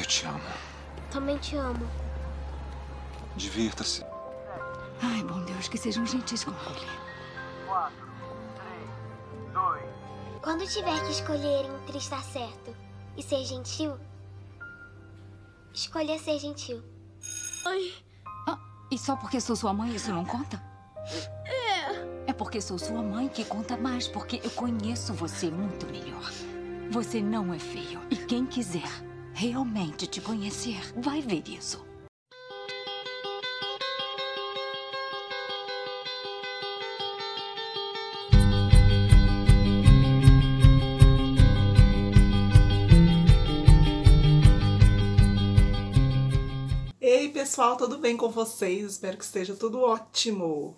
Eu te amo. Também te amo. Divirta-se. Ai, bom Deus, que sejam gentis com ele. 4, 3, 2... Quando tiver que escolher entre estar certo e ser gentil, escolha ser gentil. E só porque sou sua mãe isso não conta? É porque sou sua mãe que conta mais, porque eu conheço você muito melhor. Você não é feio. E quem quiser realmente te conhecer vai ver isso. Ei pessoal, tudo bem com vocês? Espero que esteja tudo ótimo.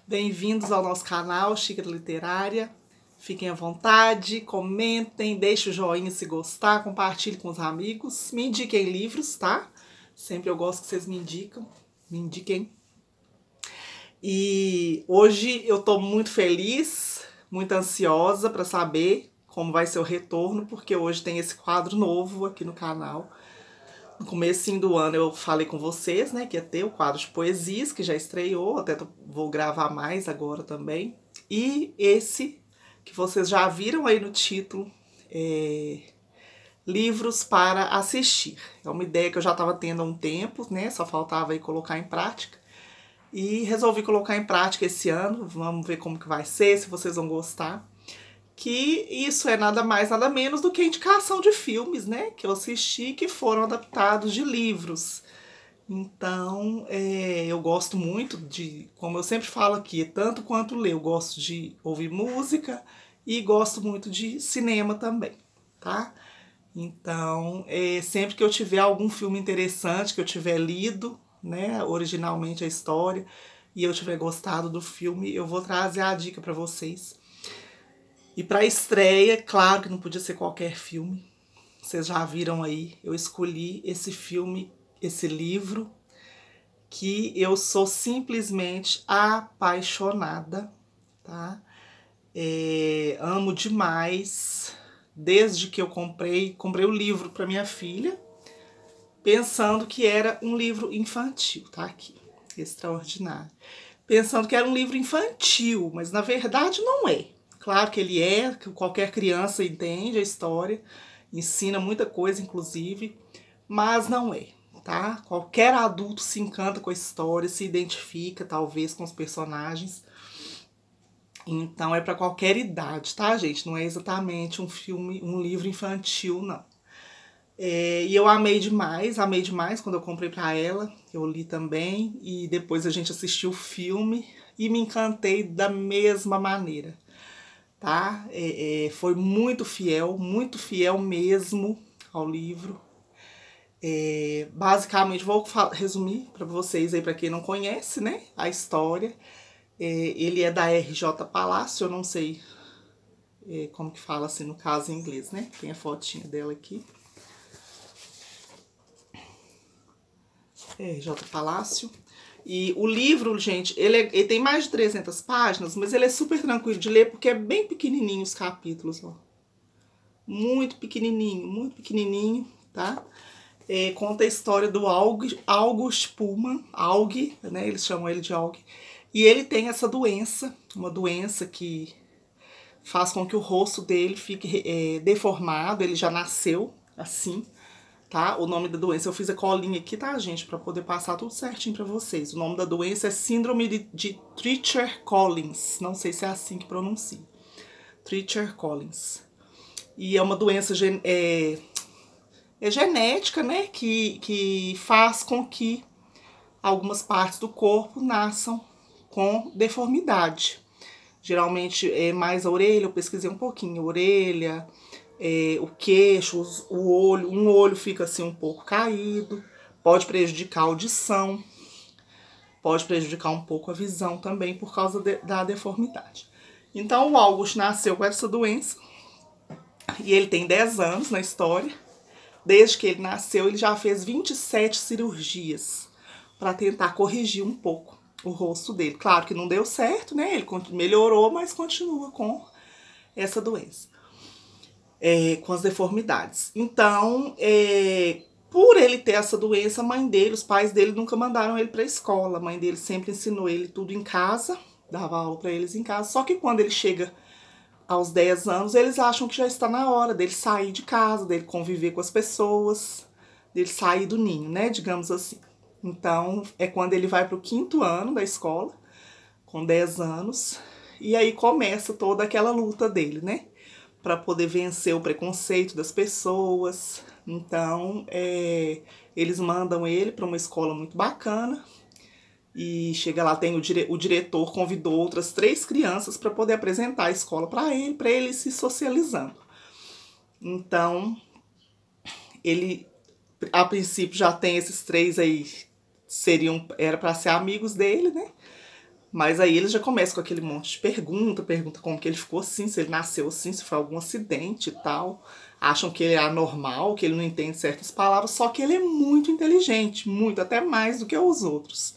Bem-vindos ao nosso canal Xícara Literária. Fiquem à vontade, comentem, deixem o joinha se gostar, compartilhem com os amigos, me indiquem livros, tá? Sempre eu gosto que vocês me indiquem. E hoje eu tô muito feliz, muito ansiosa para saber como vai ser o retorno, porque hoje tem esse quadro novo aqui no canal. No comecinho do ano eu falei com vocês, né, que ia ter o quadro de poesias, que já estreou, até vou gravar mais agora também. E esse que vocês já viram aí no título, livros para assistir. É uma ideia que eu já estava tendo há um tempo, né, só faltava aí colocar em prática. E resolvi colocar em prática esse ano, vamos ver como que vai ser, se vocês vão gostar. Que isso é nada mais, nada menos do que indicação de filmes, né? Que eu assisti que foram adaptados de livros. Então, eu gosto muito de, como eu sempre falo aqui, tanto quanto ler, eu gosto de ouvir música e gosto muito de cinema também, tá? Então, sempre que eu tiver algum filme interessante, que eu tiver lido, né, originalmente a história, e eu tiver gostado do filme, eu vou trazer a dica para vocês. E para estreia, claro que não podia ser qualquer filme. Vocês já viram aí, eu escolhi esse filme, esse livro, que eu sou simplesmente apaixonada, tá? Amo demais. Desde que eu comprei o livro para minha filha, pensando que era um livro infantil, tá aqui, extraordinário. Pensando que era um livro infantil, mas na verdade não é. Claro que ele é, que qualquer criança entende a história, ensina muita coisa, inclusive, mas não é, tá? Qualquer adulto se encanta com a história, se identifica, talvez, com os personagens. Então, é para qualquer idade, tá, gente? Não é exatamente um livro infantil, não. E eu amei demais quando eu comprei para ela, eu li também, e depois a gente assistiu o filme e me encantei da mesma maneira. Tá? Foi muito fiel mesmo ao livro. Basicamente, vou resumir para vocês aí, para quem não conhece, né, a história. Ele é da R.J. Palacio, eu não sei como que fala assim no caso em inglês, né? Tem a fotinha dela aqui. R.J. Palacio. E o livro, gente, ele tem mais de 300 páginas, mas ele é super tranquilo de ler, porque é bem pequenininho os capítulos, ó. Muito pequenininho, tá? Conta a história do August Pullman, Aug, né, eles chamam ele de Aug. E ele tem essa doença, uma doença que faz com que o rosto dele fique deformado, ele já nasceu assim. Tá? O nome da doença, eu fiz a colinha aqui, tá, gente? Pra poder passar tudo certinho pra vocês. O nome da doença é Síndrome de Treacher-Collins. Não sei se é assim que pronuncia. Treacher-Collins. E é uma doença genética, né? Que faz com que algumas partes do corpo nasçam com deformidade. Geralmente é mais a orelha, eu pesquisei um pouquinho. A orelha... o queixo, o olho, um olho fica assim um pouco caído, pode prejudicar a audição, pode prejudicar um pouco a visão também por causa da deformidade. Então o August nasceu com essa doença e ele tem 10 anos na história. Desde que ele nasceu, ele já fez 27 cirurgias para tentar corrigir um pouco o rosto dele. Claro que não deu certo, né? Ele melhorou, mas continua com essa doença. Com as deformidades. Então, por ele ter essa doença, a mãe dele, os pais dele nunca mandaram ele para a escola. A mãe dele sempre ensinou ele tudo em casa, dava aula para eles em casa. Só que quando ele chega aos 10 anos, eles acham que já está na hora dele sair de casa, dele conviver com as pessoas, dele sair do ninho, né, digamos assim. Então, é quando ele vai para o 5º ano da escola, com 10 anos, e aí começa toda aquela luta dele, né, para poder vencer o preconceito das pessoas. Então, eles mandam ele para uma escola muito bacana, e chega lá, tem o diretor convidou outras 3 crianças para poder apresentar a escola para ele se socializando. Então, ele, a princípio, já tem esses 3 aí, era para ser amigos dele, né? Mas aí eles já começam com aquele monte de pergunta como que ele ficou assim, se ele nasceu assim, se foi algum acidente e tal. Acham que ele é anormal, que ele não entende certas palavras, só que ele é muito inteligente, muito, até mais do que os outros.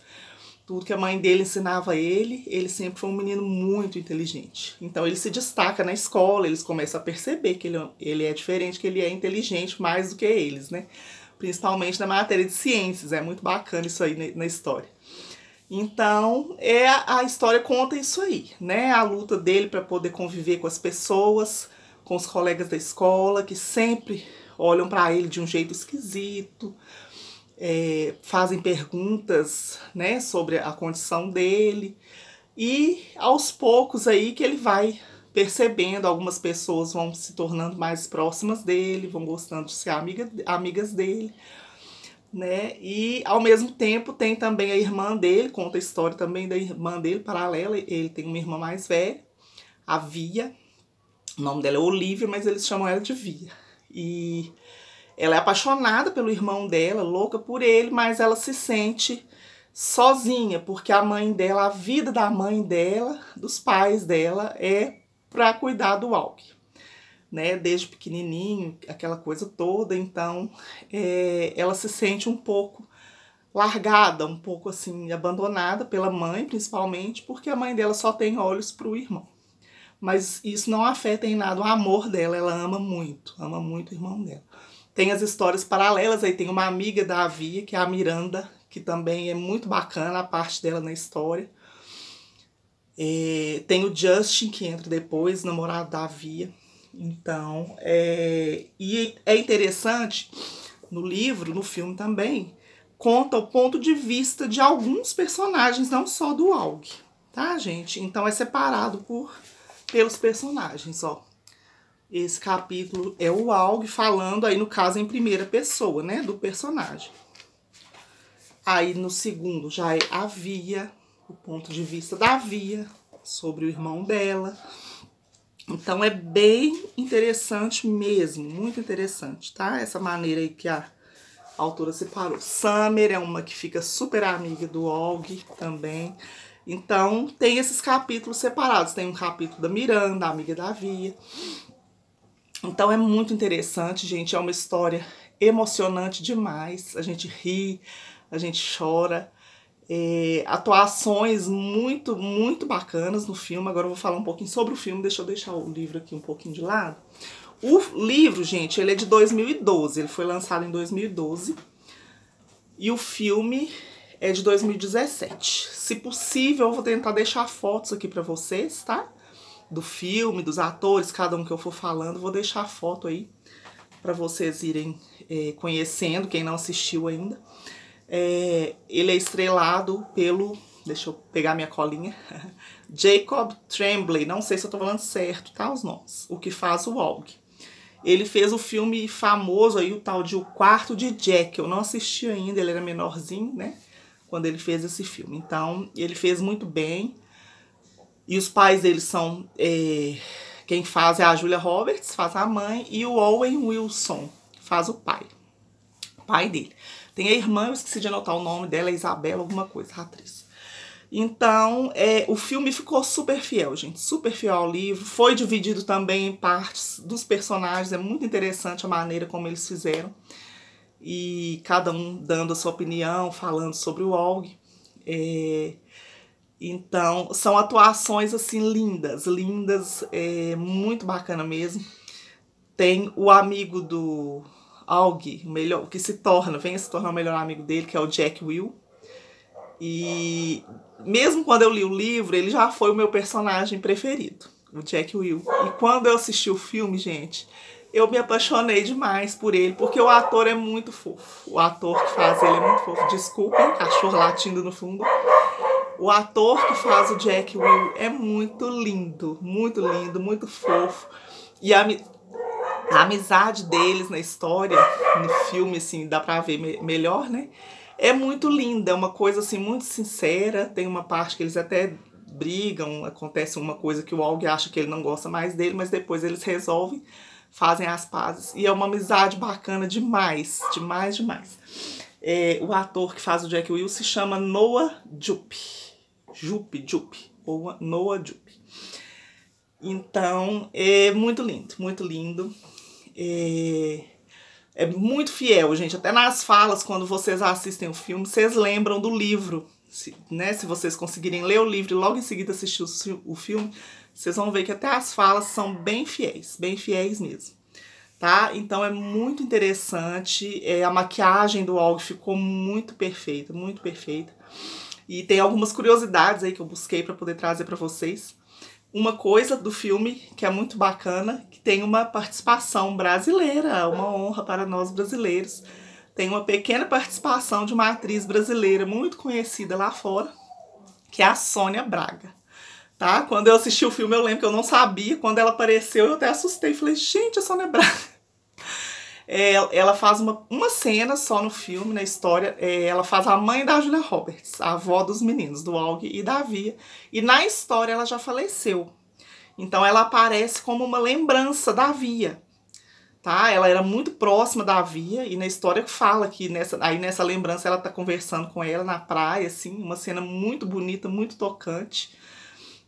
Tudo que a mãe dele ensinava a ele sempre foi um menino muito inteligente. Então ele se destaca na escola, eles começam a perceber que ele é diferente, que ele é inteligente mais do que eles, né? Principalmente na matéria de ciências, é muito bacana isso aí na história. Então, a história conta isso aí, né? A luta dele para poder conviver com as pessoas, com os colegas da escola, que sempre olham para ele de um jeito esquisito, fazem perguntas, né, sobre a condição dele. E aos poucos aí que ele vai percebendo, algumas pessoas vão se tornando mais próximas dele, vão gostando de ser amigas dele, né? E ao mesmo tempo tem também a irmã dele, conta a história também da irmã dele paralela. Ele tem uma irmã mais velha, a Via, o nome dela é Olivia, mas eles chamam ela de Via. E ela é apaixonada pelo irmão dela, louca por ele, mas ela se sente sozinha, porque a mãe dela, a vida da mãe dela, dos pais dela, é para cuidar do Aug, né? Desde pequenininho, aquela coisa toda. Então, ela se sente um pouco largada, um pouco assim, abandonada pela mãe, principalmente, porque a mãe dela só tem olhos para o irmão. Mas isso não afeta em nada o amor dela, ela ama muito o irmão dela. Tem as histórias paralelas, aí tem uma amiga da Via, que é a Miranda, que também é muito bacana a parte dela na história. Tem o Justin, que entra depois, namorado da Via. Então, e é interessante, no livro, no filme também, conta o ponto de vista de alguns personagens, não só do Aug, tá, gente? Então é separado pelos personagens, ó. Esse capítulo é o Aug falando, aí no caso em primeira pessoa, né, do personagem. Aí no segundo já é a Via, o ponto de vista da Via, sobre o irmão dela. Então é bem interessante mesmo, muito interessante, tá? Essa maneira aí que a autora separou. Summer é uma que fica super amiga do Aug também. Então tem esses capítulos separados. Tem um capítulo da Miranda, amiga da Via. Então é muito interessante, gente. É uma história emocionante demais. A gente ri, a gente chora. Atuações muito, muito bacanas no filme. Agora eu vou falar um pouquinho sobre o filme. Deixa eu deixar o livro aqui um pouquinho de lado. O livro, gente, ele é de 2012. Ele foi lançado em 2012. E o filme é de 2017. Se possível, eu vou tentar deixar fotos aqui pra vocês, tá? Do filme, dos atores, cada um que eu for falando. Vou deixar foto aí pra vocês irem conhecendo, quem não assistiu ainda. Ele é estrelado pelo, deixa eu pegar minha colinha, Jacob Tremblay, não sei se eu tô falando certo, tá, os nomes, o que faz o Aug. Ele fez o filme famoso aí, o tal de O Quarto de Jack, eu não assisti ainda, ele era menorzinho, né, quando ele fez esse filme. Então, ele fez muito bem, e os pais dele são, quem faz é a Julia Roberts, faz a mãe, e o Owen Wilson, faz o pai dele. Tem a irmã, eu esqueci de anotar o nome dela, é Isabela alguma coisa, a atriz. Então, o filme ficou super fiel, gente, super fiel ao livro. Foi dividido também em partes dos personagens, é muito interessante a maneira como eles fizeram. E cada um dando a sua opinião, falando sobre o Aug. Então, são atuações, assim, lindas, muito bacana mesmo. Tem o amigo do Aug, o que vem a se tornar o melhor amigo dele, que é o Jack Will. E mesmo quando eu li o livro, ele já foi o meu personagem preferido, o Jack Will. E quando eu assisti o filme, gente, eu me apaixonei demais por ele, porque o ator é muito fofo. O ator que faz ele é muito fofo. Desculpem, cachorro latindo no fundo. O ator que faz o Jack Will é muito lindo, muito fofo. E a amizade deles na história, no filme, assim, dá pra ver melhor, né? É muito linda, é uma coisa, assim, muito sincera. Tem uma parte que eles até brigam, acontece uma coisa que o Aug acha que ele não gosta mais dele, mas depois eles resolvem, fazem as pazes. E é uma amizade bacana demais, demais. O ator que faz o Jack Will se chama Noah Jupe. Ou Noah Jupe. Então, é muito lindo. É muito fiel, gente. Até nas falas, quando vocês assistem o filme, vocês lembram do livro. Se vocês conseguirem ler o livro e logo em seguida assistir o filme, vocês vão ver que até as falas são bem fiéis mesmo. Tá? Então é muito interessante. A maquiagem do Aug ficou muito perfeita. E tem algumas curiosidades aí que eu busquei para poder trazer para vocês. Uma coisa do filme que é muito bacana, que tem uma participação brasileira, uma honra para nós brasileiros. Tem uma pequena participação de uma atriz brasileira muito conhecida lá fora, que é a Sônia Braga. Tá? Quando eu assisti o filme, eu lembro que eu não sabia. Quando ela apareceu, eu até assustei. Falei, gente, a Sônia Braga. Ela faz uma cena só no filme, na história. Ela faz a mãe da Julia Roberts, a avó dos meninos, do Aug e da Via. E na história ela já faleceu. Então ela aparece como uma lembrança da Via. Tá? Ela era muito próxima da Via. E na história fala que nessa lembrança ela tá conversando com ela na praia, assim. Uma cena muito bonita, muito tocante.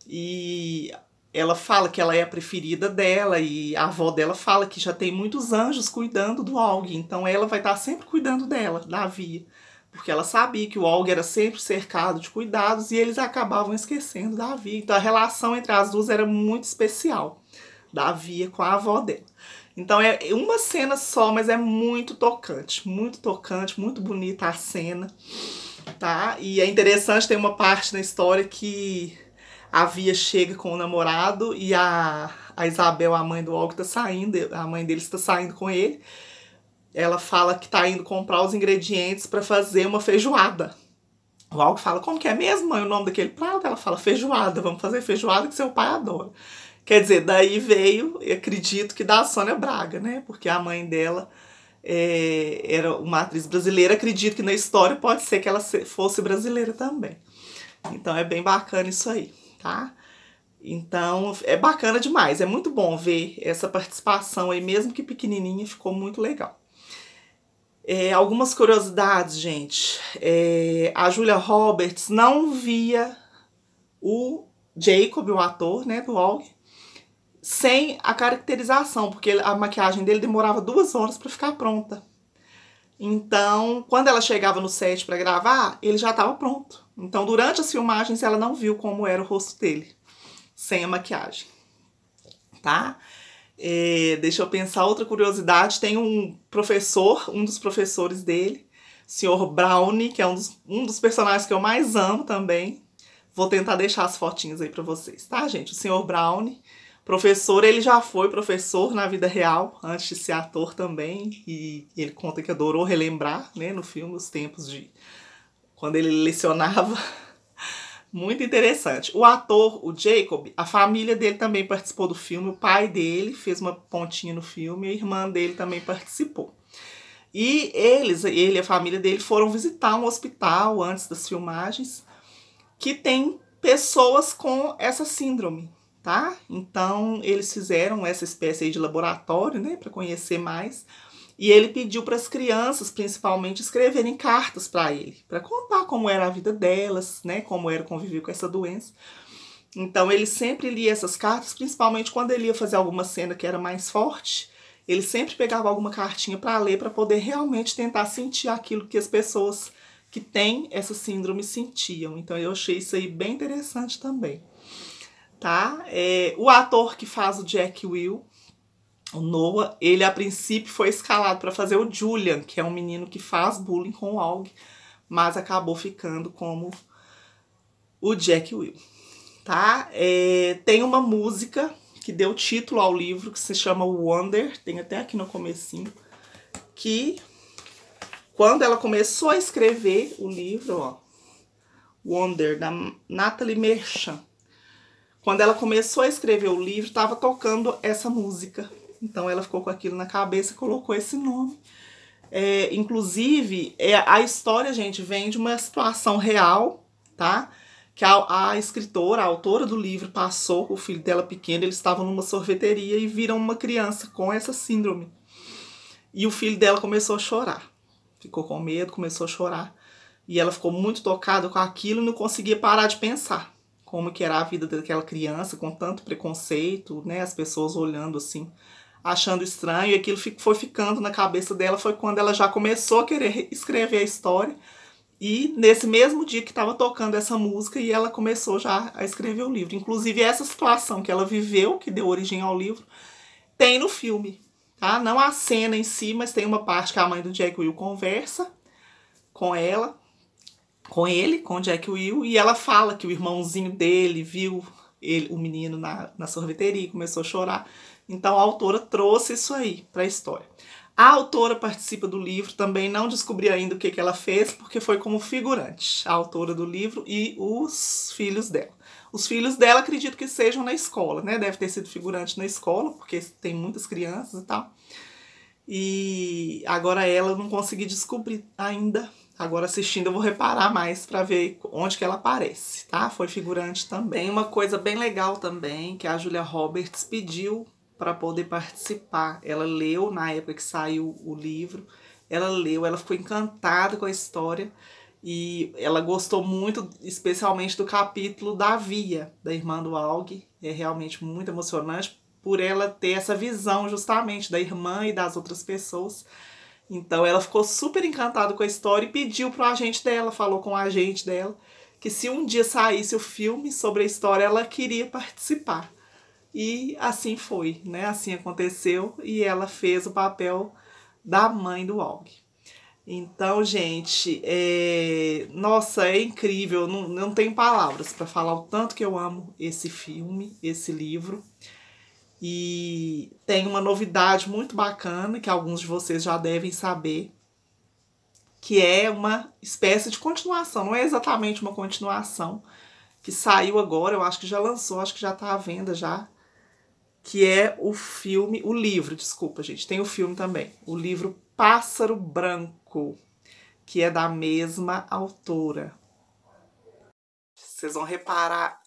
E ela fala que ela é a preferida dela e a avó dela fala que já tem muitos anjos cuidando do Aug. Então ela vai estar sempre cuidando dela, da Via. Porque ela sabia que o Aug era sempre cercado de cuidados e eles acabavam esquecendo da Via. Então a relação entre as duas era muito especial, da Via com a avó dela. Então é uma cena só, mas é muito tocante, muito bonita a cena. Tá? E é interessante, tem uma parte na história que a Via chega com o namorado e a Isabel, a mãe do Aug, tá saindo, a mãe deles está saindo com ele. Ela fala que tá indo comprar os ingredientes para fazer uma feijoada. O Aug fala, como que é mesmo, mãe, o nome daquele prato? Ela fala, feijoada, vamos fazer feijoada que seu pai adora. Quer dizer, daí veio, acredito que da Sônia Braga, né? Porque a mãe dela era uma atriz brasileira, acredito que na história pode ser que ela fosse brasileira também. Então é bem bacana isso aí. Tá? Então é bacana demais, é muito bom ver essa participação aí, mesmo que pequenininha, ficou muito legal. Algumas curiosidades, gente. A Julia Roberts não via o Jacob, o ator, né, do Aug, sem a caracterização, porque a maquiagem dele demorava 2 horas para ficar pronta. Então, quando ela chegava no set para gravar, ele já estava pronto. Então, durante as filmagens, ela não viu como era o rosto dele, sem a maquiagem. Tá? Deixa eu pensar, outra curiosidade, tem um dos professores dele, o Sr. Brownie, que é um dos personagens que eu mais amo também. Vou tentar deixar as fotinhas aí para vocês, tá, gente? O Sr. Brownie, professor, ele já foi professor na vida real, antes de ser ator também, e ele conta que adorou relembrar, né, no filme, os tempos de quando ele lecionava. Muito interessante. O ator, o Jacob, a família dele também participou do filme, o pai dele fez uma pontinha no filme, a irmã dele também participou. E ele e a família dele foram visitar um hospital antes das filmagens, que tem pessoas com essa síndrome. Tá? Então, eles fizeram essa espécie aí de laboratório, né, para conhecer mais. E ele pediu para as crianças, principalmente, escreverem cartas para ele, para contar como era a vida delas, né, como era conviver com essa doença. Então, ele sempre lia essas cartas, principalmente quando ele ia fazer alguma cena que era mais forte. Ele sempre pegava alguma cartinha para ler, para poder realmente tentar sentir aquilo que as pessoas que têm essa síndrome sentiam. Então, eu achei isso aí bem interessante também. Tá? O ator que faz o Jack Will O Noah, ele a princípio foi escalado para fazer o Julian, que é um menino que faz bullying com o Aug, mas acabou ficando como o Jack Will, tá? Tem uma música que deu título ao livro, que se chama Wonder, tem até aqui no comecinho, que quando ela começou a escrever o livro, ó, Wonder, da Natalie Merchant, quando ela começou a escrever o livro, estava tocando essa música. Então ela ficou com aquilo na cabeça e colocou esse nome. Inclusive, a história, gente, vem de uma situação real, tá? Que a escritora, a autora do livro, passou com o filho dela pequeno, eles estavam numa sorveteria e viram uma criança com essa síndrome. E o filho dela começou a chorar. Ficou com medo, começou a chorar. E ela ficou muito tocada com aquilo e não conseguia parar de pensar como que era a vida daquela criança, com tanto preconceito, né? As pessoas olhando assim, achando estranho, e aquilo foi ficando na cabeça dela. Foi quando ela já começou a querer escrever a história, e nesse mesmo dia que estava tocando essa música, e ela começou já a escrever o livro. Inclusive essa situação que ela viveu, que deu origem ao livro, tem no filme, tá? Não a cena em si, mas tem uma parte que a mãe do Jack Will conversa com ela, com o Jack Will, e ela fala que o irmãozinho dele viu o menino na sorveteria e começou a chorar. Então a autora trouxe isso aí para a história. A autora participa do livro, também não descobri ainda o que ela fez, porque foi como figurante, a autora do livro e os filhos dela. Os filhos dela acredito que sejam na escola, né? Deve ter sido figurante na escola, porque tem muitas crianças e tal. E agora ela eu não consegui descobrir ainda. Agora assistindo eu vou reparar mais para ver onde que ela aparece, tá? Foi figurante também. Uma coisa bem legal também, que a Julia Roberts pediu para poder participar. Ela leu na época que saiu o livro, ela leu, ela ficou encantada com a história e ela gostou muito, especialmente do capítulo da Via, da irmã do Aug. É realmente muito emocionante por ela ter essa visão justamente da irmã e das outras pessoas. Então ela ficou super encantada com a história e pediu pro agente dela, falou com o agente dela, que se um dia saísse o filme sobre a história, ela queria participar. E assim foi, né? Assim aconteceu e ela fez o papel da mãe do Aug. Então, gente, nossa, é incrível, não tenho palavras para falar o tanto que eu amo esse filme, esse livro. E tem uma novidade muito bacana, que alguns de vocês já devem saber, que é uma espécie de continuação. Não é exatamente uma continuação, que saiu agora, eu acho que já lançou, acho que já está à venda já, que é o livro, desculpa, gente, tem o filme também, o livro Pássaro Branco, que é da mesma autora. Vocês vão reparar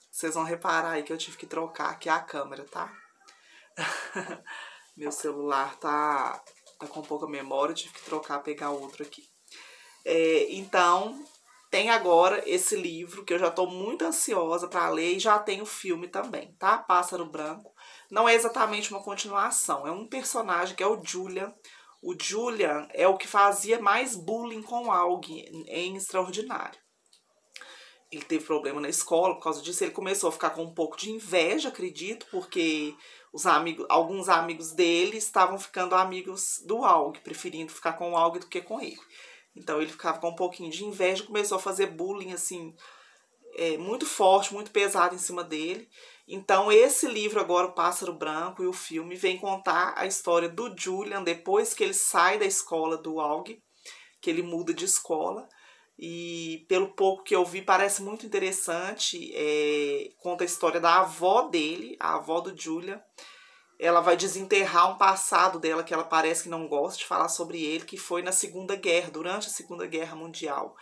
aí que eu tive que trocar aqui a câmera, tá? Meu celular tá com pouca memória, eu tive que trocar, pegar outro aqui. Então, tem agora esse livro que eu já tô muito ansiosa para ler e já tem o filme também, tá? Pássaro Branco. Não é exatamente uma continuação, é um personagem que é o Julian. O Julian é o que fazia mais bullying com o Aug em Extraordinário. Ele teve problema na escola, por causa disso ele começou a ficar com um pouco de inveja, acredito, porque alguns amigos dele estavam ficando amigos do Aug, preferindo ficar com o Aug do que com ele. Então ele ficava com um pouquinho de inveja, começou a fazer bullying assim, muito forte, muito pesado em cima dele. Então esse livro agora, O Pássaro Branco, e o filme, vem contar a história do Julian depois que ele sai da escola do Aug, que ele muda de escola. E pelo pouco que eu vi, parece muito interessante. Conta a história da avó dele, a avó do Julian. Ela vai desenterrar um passado dela que ela parece que não gosta de falar sobre ele, que foi na Segunda Guerra, durante a Segunda Guerra Mundial.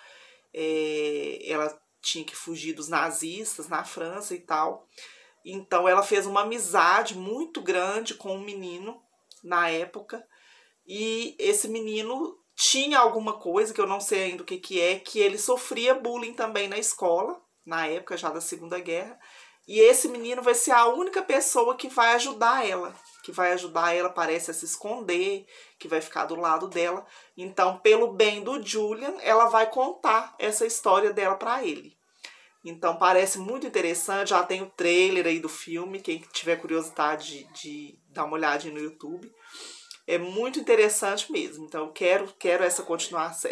Ela tinha que fugir dos nazistas na França e tal. Então ela fez uma amizade muito grande com um menino na época. E esse menino tinha alguma coisa, que eu não sei ainda o que é, que ele sofria bullying também na escola, na época já da Segunda Guerra. E esse menino vai ser a única pessoa que vai ajudar ela. Parece, a se esconder, que vai ficar do lado dela. Então, pelo bem do Julian, ela vai contar essa história dela para ele. Então parece muito interessante, já tem o trailer aí do filme, quem tiver curiosidade de dar uma olhadinha no YouTube. É muito interessante mesmo, então eu quero essa continuação,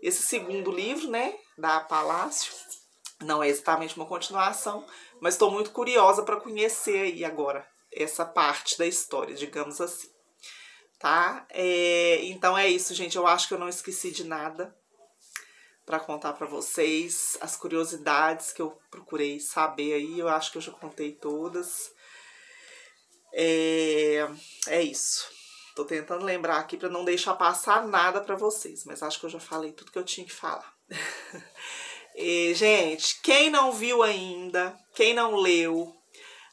esse segundo livro, né, da Palácio. Não é exatamente uma continuação, mas estou muito curiosa para conhecer aí agora essa parte da história, digamos assim. Tá? Então é isso, gente. Eu acho que eu não esqueci de nada para contar para vocês. As curiosidades que eu procurei saber aí, eu acho que eu já contei todas. É isso. Tô tentando lembrar aqui para não deixar passar nada para vocês, mas acho que eu já falei tudo que eu tinha que falar. Gente, quem não viu ainda, quem não leu,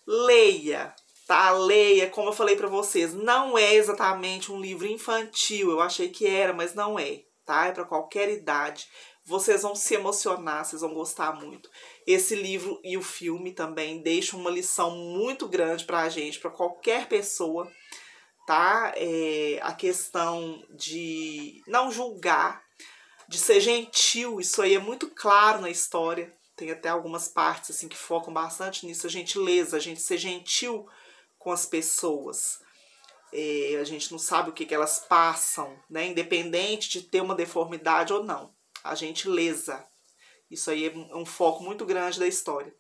leia, tá? Leia, como eu falei pra vocês, não é exatamente um livro infantil, eu achei que era, mas não é, tá? É pra qualquer idade, vocês vão se emocionar, vocês vão gostar muito. Esse livro e o filme também deixam uma lição muito grande pra gente, pra qualquer pessoa, tá? A questão de não julgar, de ser gentil, isso aí é muito claro na história. Tem até algumas partes assim que focam bastante nisso, a gentileza, a gente ser gentil com as pessoas. A gente não sabe o que elas passam, né? Independente de ter uma deformidade ou não. A gentileza, isso aí é um foco muito grande da história.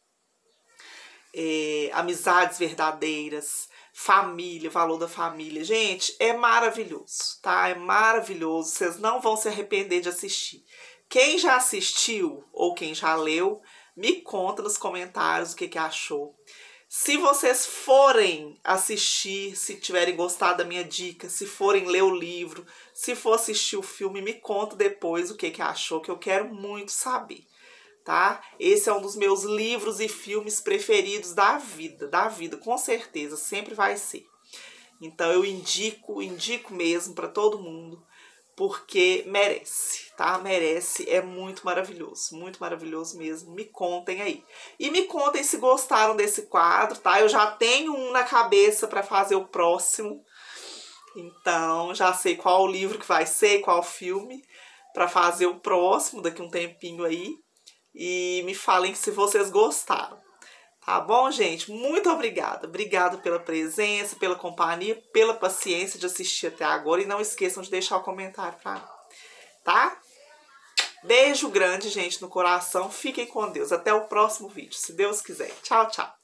Amizades verdadeiras, família, valor da família. Gente, é maravilhoso, tá? É maravilhoso. Vocês não vão se arrepender de assistir. Quem já assistiu ou quem já leu, me conta nos comentários o que achou. Se vocês forem assistir, se tiverem gostado da minha dica, se forem ler o livro, se for assistir o filme, me conta depois o que achou, que eu quero muito saber. Tá? Esse é um dos meus livros e filmes preferidos da vida, com certeza, sempre vai ser. Então eu indico mesmo para todo mundo, porque merece, tá? Merece, é muito maravilhoso mesmo. Me contem aí. E me contem se gostaram desse quadro, tá? Eu já tenho um na cabeça para fazer o próximo. Então já sei qual o livro que vai ser, qual filme para fazer o próximo daqui um tempinho aí. E me falem se vocês gostaram. Tá bom, gente? Muito obrigada. Obrigada pela presença, pela companhia, pela paciência de assistir até agora. E não esqueçam de deixar o comentário pra mim. Tá? Beijo grande, gente, no coração. Fiquem com Deus. Até o próximo vídeo, se Deus quiser. Tchau, tchau.